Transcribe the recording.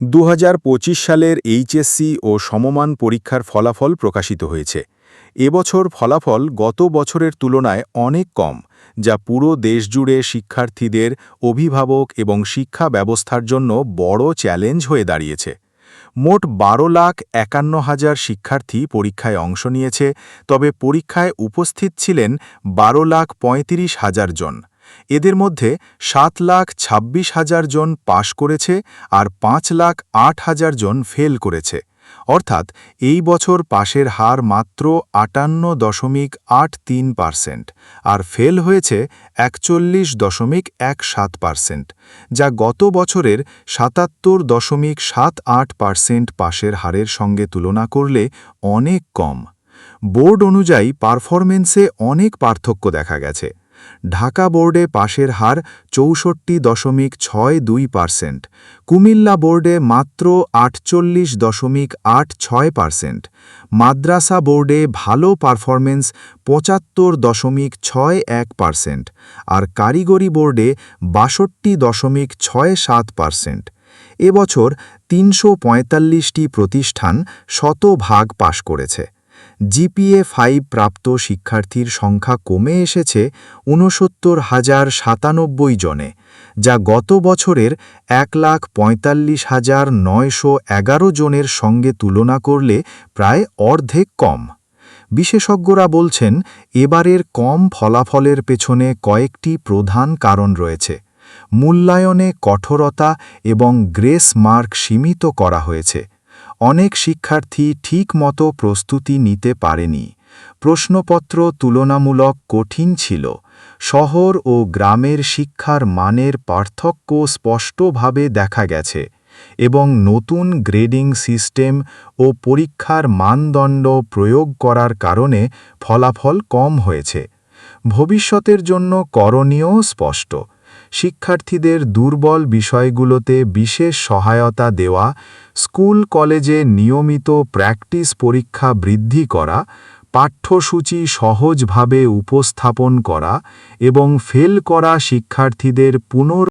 ২০২৫ সালের এইচএসসি ও সমমান পরীক্ষার ফলাফল প্রকাশিত হয়েছে। এবছর ফলাফল গত বছরের তুলনায় অনেক কম, যা পুরো দেশজুড়ে শিক্ষার্থীদের, অভিভাবক এবং শিক্ষা ব্যবস্থার জন্য বড় চ্যালেঞ্জ হয়ে দাঁড়িয়েছে। মোট ১২,৫১,০০০ শিক্ষার্থী পরীক্ষায় অংশ নিয়েছে, তবে পরীক্ষায় উপস্থিত ছিলেন ১২,৩৫,০০০ জন। এদের মধ্যে ৭,২৬,০০০ জন পাশ করেছে আর ৫,০৮,০০০ জন ফেল করেছে। অর্থাৎ এই বছর পাশের হার মাত্র ৫৮.৮৩%, আর ফেল হয়েছে ৪১.১৭%, যা গত বছরের ৭৭.৭৮% পাশের হারের সঙ্গে তুলনা করলে অনেক কম। বোর্ড অনুযায়ী পারফরমেন্সে অনেক পার্থক্য দেখা গেছে। ঢাকা বোর্ডে পাশের হার ৬৪.৬২%, কুমিল্লা বোর্ডে মাত্র ৪৮.৮৬%, মাদ্রাসা বোর্ডে ভালো পারফরমেন্স ৭৫.৬১%, আর কারিগরি বোর্ডে ৬২.৬৭%। এবছর ৩৪৫টি প্রতিষ্ঠান শতভাগ পাশ করেছে। জিপিএ ৫ প্রাপ্ত শিক্ষার্থীর সংখ্যা কমে এসেছে ৬৯,০৯৭ জনে, যা গত বছরের ১,৪৫,৯১১ জনের সঙ্গে তুলনা করলে প্রায় অর্ধেক কম। বিশেষজ্ঞরা বলছেন, এবারের কম ফলাফলের পেছনে কয়েকটি প্রধান কারণ রয়েছে। মূল্যায়নে কঠোরতা এবং গ্রেস মার্ক সীমিত করা হয়েছে। অনেক শিক্ষার্থী ঠিকমতো প্রস্তুতি নিতে পারেনি। প্রশ্নপত্র তুলনামূলক কঠিন ছিল। শহর ও গ্রামের শিক্ষার মানের পার্থক্য স্পষ্টভাবে দেখা গেছে, এবং নতুন গ্রেডিং সিস্টেম ও পরীক্ষার মানদণ্ড প্রয়োগ করার কারণে ফলাফল কম হয়েছে। ভবিষ্যতের জন্য করণীয় স্পষ্ট। শিক্ষার্থীদের দুর্বল বিষয়গুলোতে বিশেষ সহায়তা দেওয়া, স্কুল কলেজে নিয়মিত প্র্যাকটিস পরীক্ষা বৃদ্ধি করা, পাঠ্যসূচি সহজভাবে উপস্থাপন করা এবং ফেল করা শিক্ষার্থীদের